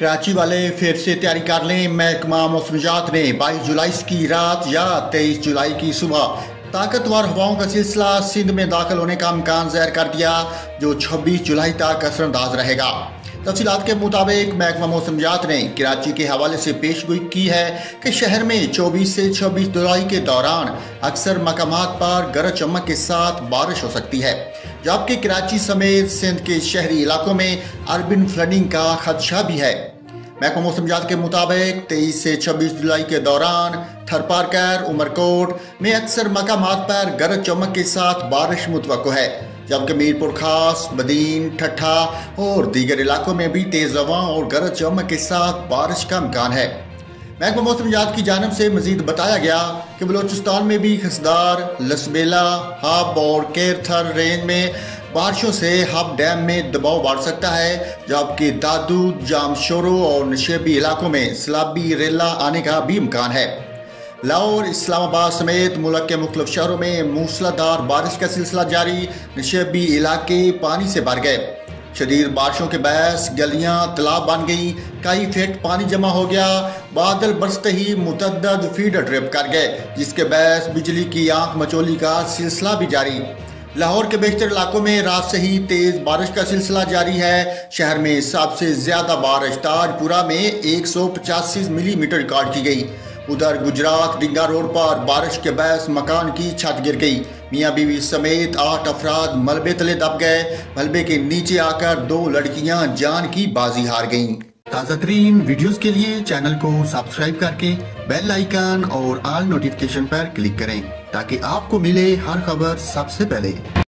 कराची वाले फिर से तैयारी कर लें। महकमा मौसमियात ने 22 जुलाई की रात या 23 जुलाई की सुबह ताकतवर हवाओं का सिलसिला सिंध में दाखिल होने का इम्कान ज़ाहिर कर दिया, जो 26 जुलाई तक असरअंदाज रहेगा। तफसीलात के मुताबिक महकमा मौसमियात ने कराची के हवाले से पेशगोई की है कि शहर में 24 से 26 जुलाई के दौरान अक्सर मकामात पर गरज चमक के साथ बारिश हो सकती है, जबकि कराची समेत सिंध के शहरी इलाकों में अर्बन फ्लडिंग का खदशा भी है। महकमा मौसमियात के मुताबिक 23 से 26 जुलाई के दौरान थरपारकर, उमरकोट में अक्सर मकामात पर गरज चमक के साथ बारिश मुतवक्को है, जबकि मीरपुर खास, बदीन, ठट्ठा और दीगर इलाकों में भी तेज हवा और गरज चमक के साथ बारिश का इम्कान है। महकमा मौसमियात की जानिब से मजीद बताया गया कि बलोचिस्तान में भी खसदार, लसबेला, हब और केरथर रेंज में बारिशों से हब डैम में दबाव बढ़ सकता है, जबकि दादू, जामशोरो और नशेबी इलाकों में सैलाबी रेला आने का भी इम्कान है। लाहौर, इस्लामाबाद समेत मुल्क के मुख्तलिफ शहरों में मूसलाधार बारिश का सिलसिला जारी। नशेबी इलाके पानी से भर गए। शदीद बारिशों के बायस गलियां तालाब बन गई, कई फीट पानी जमा हो गया। बादल बरसते ही मुतअद्दिद फीडर ट्रिप कर गए, जिसके बायस बिजली की आंख मचोली का सिलसिला भी जारी। लाहौर के बेशतर इलाकों में रात से ही तेज बारिश का सिलसिला जारी है। शहर में सबसे ज्यादा बारिश ताजपुरा में 185 मिलीमीटर रिकॉर्ड की गई। उधर गुजरात डिंगा रोड पर बारिश के बायस मकान की छत गिर गई। मियाँ बीवी समेत 8 अफराद मलबे तले दब गए। मलबे के नीचे आकर 2 लड़कियां जान की बाजी हार गईं। ताज़ा तरीन वीडियोस के लिए चैनल को सब्सक्राइब करके बेल आइकन और ऑल नोटिफिकेशन पर क्लिक करें, ताकि आपको मिले हर खबर सबसे पहले।